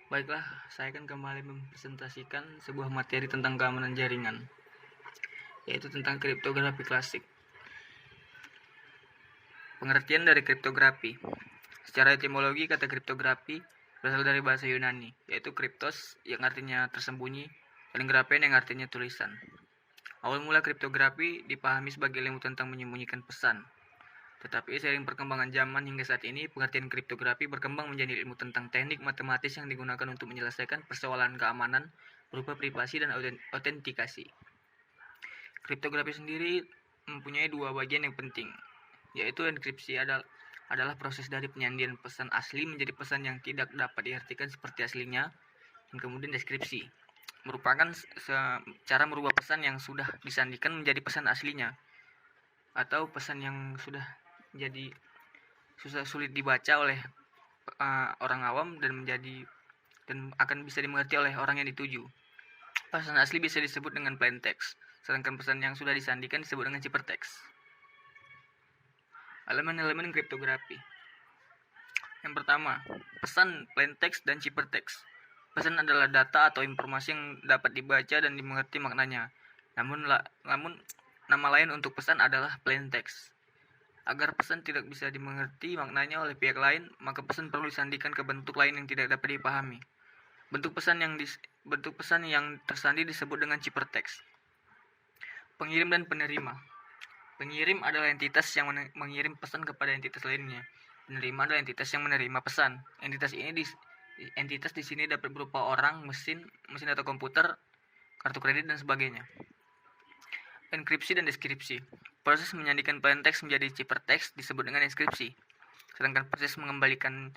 Baiklah, saya akan kembali mempresentasikan sebuah materi tentang keamanan jaringan, yaitu tentang kriptografi klasik. Pengertian dari kriptografi. Secara etimologi, kata kriptografi berasal dari bahasa Yunani, yaitu kriptos yang artinya tersembunyi, dan grafen yang artinya tulisan. Awal mula kriptografi dipahami sebagai ilmu tentang menyembunyikan pesan. Tetapi seiring perkembangan zaman hingga saat ini, pengertian kriptografi berkembang menjadi ilmu tentang teknik matematis yang digunakan untuk menyelesaikan persoalan keamanan berupa privasi dan autentikasi. Kriptografi sendiri mempunyai dua bagian yang penting, yaitu enkripsi adalah proses dari penyandian pesan asli menjadi pesan yang tidak dapat diartikan seperti aslinya, dan kemudian deskripsi merupakan cara merubah pesan yang sudah disandikan menjadi pesan aslinya, atau pesan yang sudah jadi sulit dibaca oleh orang awam dan akan bisa dimengerti oleh orang yang dituju. Pesan asli bisa disebut dengan plain text, sedangkan pesan yang sudah disandikan disebut dengan ciphertext. Elemen-elemen kriptografi. Yang pertama, pesan plain text dan ciphertext. Pesan adalah data atau informasi yang dapat dibaca dan dimengerti maknanya. Namun nama lain untuk pesan adalah plain text. Agar pesan tidak bisa dimengerti maknanya oleh pihak lain, maka pesan perlu disandikan ke bentuk lain yang tidak dapat dipahami. Bentuk pesan yang tersandi disebut dengan ciphertext. Pengirim dan penerima. Pengirim adalah entitas yang mengirim pesan kepada entitas lainnya. Penerima adalah entitas yang menerima pesan. Entitas di sini dapat berupa orang, mesin atau komputer, kartu kredit dan sebagainya. Enkripsi dan deskripsi. Proses menyandikan plain text menjadi ciphertext disebut dengan enkripsi. Sedangkan proses mengembalikan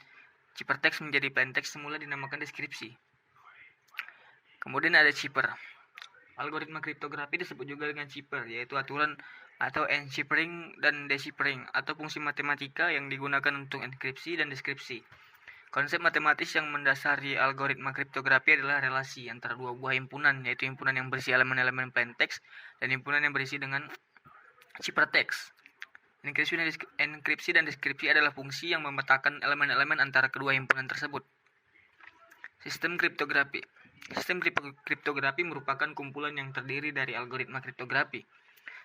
ciphertext menjadi plain text semula dinamakan deskripsi. Kemudian ada cipher. Algoritma kriptografi disebut juga dengan cipher, yaitu aturan atau enciphering dan deciphering atau fungsi matematika yang digunakan untuk enkripsi dan deskripsi. Konsep matematis yang mendasari algoritma kriptografi adalah relasi antara dua buah himpunan, yaitu himpunan yang berisi elemen-elemen plain text dan himpunan yang berisi dengan ciphertext. Enkripsi dan deskripsi adalah fungsi yang memetakan elemen-elemen antara kedua himpunan tersebut. Sistem kriptografi. Sistem kriptografi merupakan kumpulan yang terdiri dari algoritma kriptografi,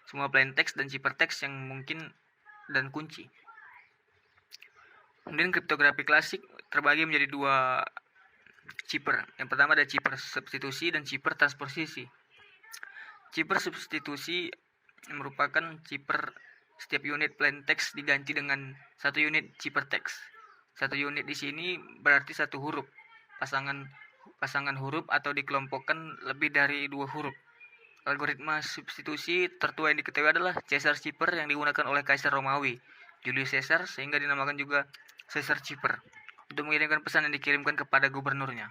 semua plain text dan ciphertext yang mungkin dan kunci. Kemudian kriptografi klasik terbagi menjadi dua cipher. Yang pertama ada cipher substitusi dan cipher transposisi. Cipher substitusi merupakan cipher setiap unit plain text diganti dengan satu unit ciphertext. Satu unit di sini berarti satu huruf. Pasangan huruf atau dikelompokkan lebih dari dua huruf. Algoritma substitusi tertua yang diketahui adalah Caesar cipher yang digunakan oleh Kaisar Romawi Julius Caesar, sehingga dinamakan juga Caesar cipher untuk mengirimkan pesan yang dikirimkan kepada gubernurnya.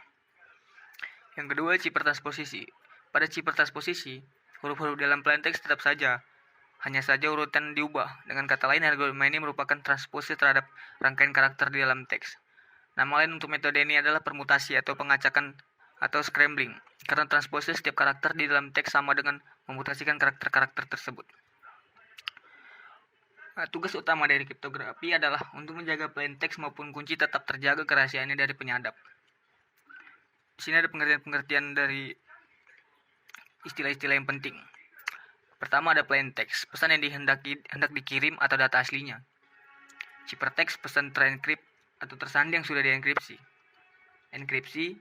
Yang kedua, cipher transposisi. Pada cipher transposisi, huruf-huruf dalam plain text tetap saja, hanya saja urutan diubah. Dengan kata lain, algoritma ini merupakan transposisi terhadap rangkaian karakter di dalam teks. Nama lain untuk metode ini adalah permutasi atau pengacakan atau scrambling, karena transposisi setiap karakter di dalam teks sama dengan memutasikan karakter-karakter tersebut. Tugas utama dari kriptografi adalah untuk menjaga plain text maupun kunci tetap terjaga kerahasiaannya dari penyadap. Di sini ada pengertian dari istilah-istilah yang penting. Pertama ada plain text, pesan yang hendak dikirim atau data aslinya. Ciphertext, pesan terenkript atau tersandi yang sudah dienkripsi. Enkripsi,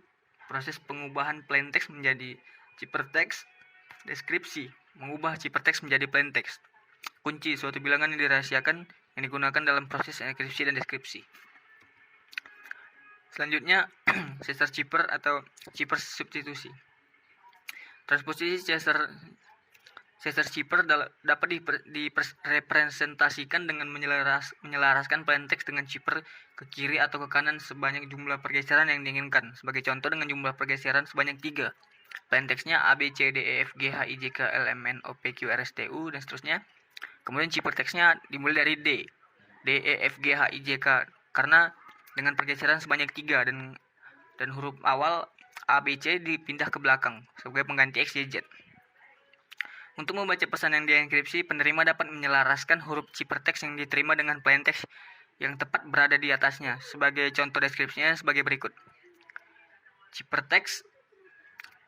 proses pengubahan plain text menjadi ciphertext. Deskripsi, mengubah ciphertext menjadi plain text. Kunci, suatu bilangan yang dirahasiakan yang digunakan dalam proses enkripsi dan deskripsi. Selanjutnya, Caesar cipher atau cipher substitusi. Transposisi Caesar cipher dapat direpresentasikan dengan menyelaraskan plain text dengan cipher ke kiri atau ke kanan sebanyak jumlah pergeseran yang diinginkan. Sebagai contoh, dengan jumlah pergeseran sebanyak 3. Plain text-nya A, B, C, D, E, F, G, H, I, J, K, L, M, N, O, P, Q, R, S, T, U, dan seterusnya. Kemudian ciphertext-nya dimulai dari D, E, F, G, H, I, J, K, karena dengan pergeseran sebanyak 3 dan huruf awal A, B, C dipindah ke belakang sebagai pengganti X, Y, Z. Untuk membaca pesan yang dienkripsi, penerima dapat menyelaraskan huruf ciphertext yang diterima dengan plain text yang tepat berada di atasnya. Sebagai contoh deskripsinya sebagai berikut. Ciphertext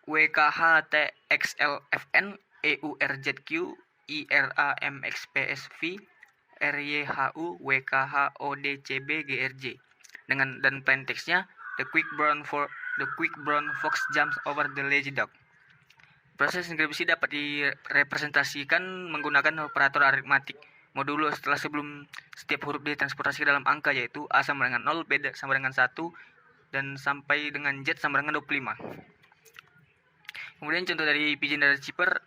WKHTXLFN EURZQ IRAMXPSV RYHU WKHODCB GRJ dan plain text-nya the quick brown fox jumps over the lazy dog. Proses inskripsi dapat direpresentasikan menggunakan operator aritmatik modulo setelah sebelum setiap huruf ditransportasi ke dalam angka, yaitu A sama dengan 0, B sama dengan 1, dan sampai dengan Z sama dengan 25. Kemudian contoh dari Pigeon dari Cipher,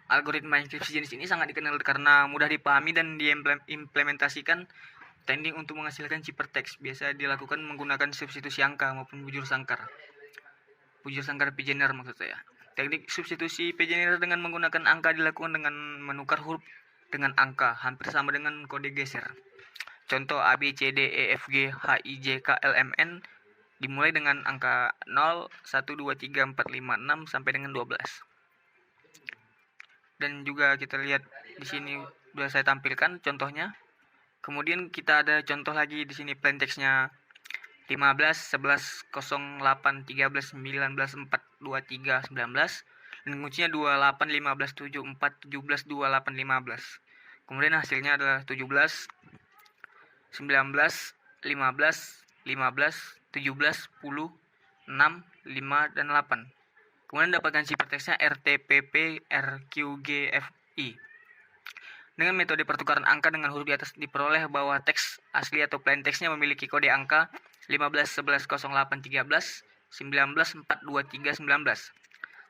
algoritma inskripsi jenis ini sangat dikenal karena mudah dipahami dan diimplementasikan tending untuk menghasilkan ciphertext. Biasa dilakukan menggunakan substitusi angka maupun bujur sangkar Pioneer maksud saya. Teknik substitusi Pioneer dengan menggunakan angka dilakukan dengan menukar huruf dengan angka, hampir sama dengan kode geser. Contoh A, B, C, D, E, F, G, H, I, J, K, L, M, N dimulai dengan angka 0, 1, 2, 3, 4, 5, 6 sampai dengan 12. Dan juga kita lihat di sini sudah saya tampilkan contohnya. Kemudian kita ada contoh lagi di sini plain text-nya 15, 11, 08, 13, 19, 4, 23, 19. Dan kuncinya 28, 15, 7, 4, 17, 28, 15. Kemudian hasilnya adalah 17, 19, 15, 15, 17, 10, 6, 5, dan 8. Kemudian dapatkan ciphertext-nya RTPP RQGFI. Dengan metode pertukaran angka dengan huruf di atas diperoleh bahwa teks asli atau plain text-nya memiliki kode angka 15, 11, 08, 13, 19, 4, 23, 19.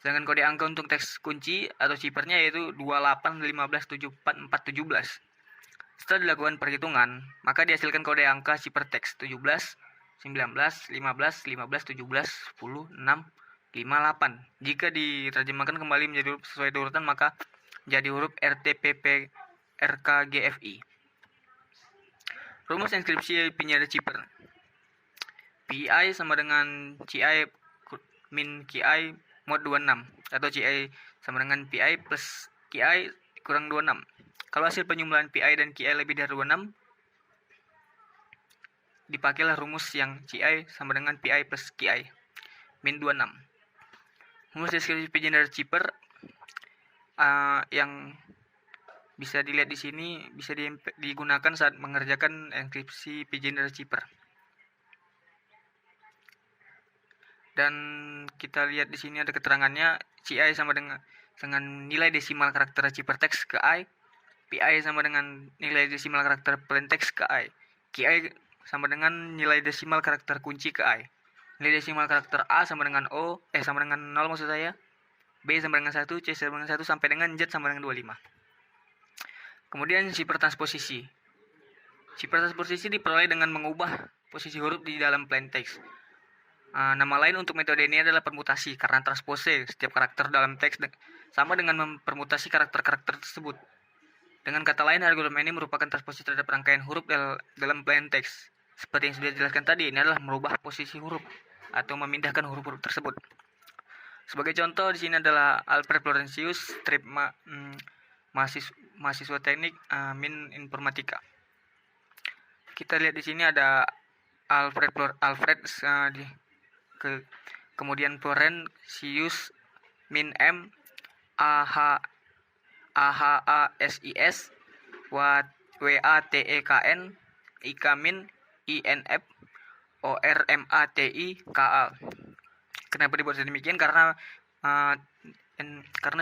Sedangkan kode angka untuk teks kunci atau ciphernya yaitu 28, 15, 74, 4, 17. Setelah dilakukan perhitungan, maka dihasilkan kode angka ciphertext 17, 19, 15, 15, 17, 10, 6, 5, 8. Jika diterjemahkan kembali menjadi huruf sesuai urutan, maka menjadi huruf RTPP RKGFI. Rumus inskripsi Pigeon Cipher. PI sama dengan CI min KI mod 26 atau CI sama dengan PI plus KI kurang 26. Kalau hasil penyumlahan PI dan KI lebih dari 26, dipakailah rumus yang CI sama dengan PI plus KI min 26. Rumus deskripsi Pigeon Cipher yang bisa dilihat di sini bisa digunakan saat mengerjakan inskripsi Pigeon Cipher. Dan kita lihat di sini ada keterangannya CI sama dengan nilai desimal karakter ciphertext ke I, PI sama dengan nilai desimal karakter plain text ke I, KI sama dengan nilai desimal karakter kunci ke I, nilai desimal karakter A sama dengan sama dengan 0 maksud saya, B sama dengan 1, C sama dengan 1 sampai dengan Z sama dengan 25. Kemudian cipher transposisi. Cipher transposisi diperoleh dengan mengubah posisi huruf di dalam plain text. Nama lain untuk metode ini adalah permutasi karena transpose setiap karakter dalam teks sama dengan mempermutasi karakter-karakter tersebut. Dengan kata lain, algoritma ini merupakan transposisi terhadap rangkaian huruf dalam plain text. Seperti yang sudah dijelaskan tadi, ini adalah merubah posisi huruf atau memindahkan huruf-huruf tersebut. Sebagai contoh di sini adalah Alfred Florentius, strip mahasiswa teknik min informatika. Kita lihat di sini ada Alfred kemudian Florentius min M AHASIS WATEKN IK min INF ORMATI KA. Kenapa dibuat sedemikian? Karena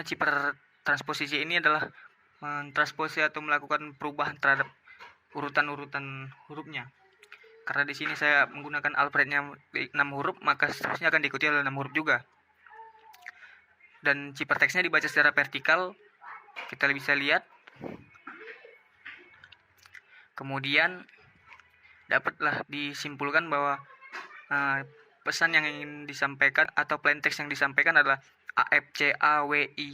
cipher transposisi ini adalah mentranspose atau melakukan perubahan terhadap urutan-urutan hurufnya. Karena di sini saya menggunakan Alfrednya 6 huruf, maka seterusnya akan diikuti oleh 6 huruf juga. Dan ciphertext-nya dibaca secara vertikal, kita bisa lihat. Kemudian dapatlah disimpulkan bahwa pesan yang ingin disampaikan atau plain text yang disampaikan adalah AFCAWIOKLL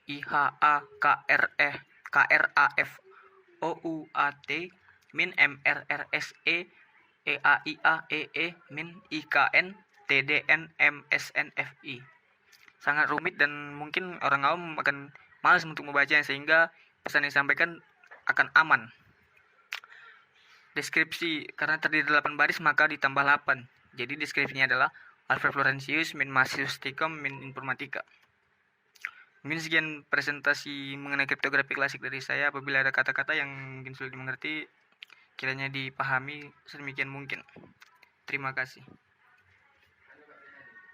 IHAAKRAFOUAT min MRRSE EAIAEE min IKN TDN MSNFI. Sangat rumit dan mungkin orang awam akan malas untuk membacanya, sehingga pesan yang disampaikan akan aman. Deskripsi, karena terdiri 8 baris maka ditambah 8. Jadi deskripsinya adalah Alfred Florentius min Mathematicum min Informatika. Mungkin sekian presentasi mengenai kriptografi klasik dari saya. Apabila ada kata-kata yang mungkin sulit dimengerti, kiranya dipahami sedemikian mungkin. Terima kasih.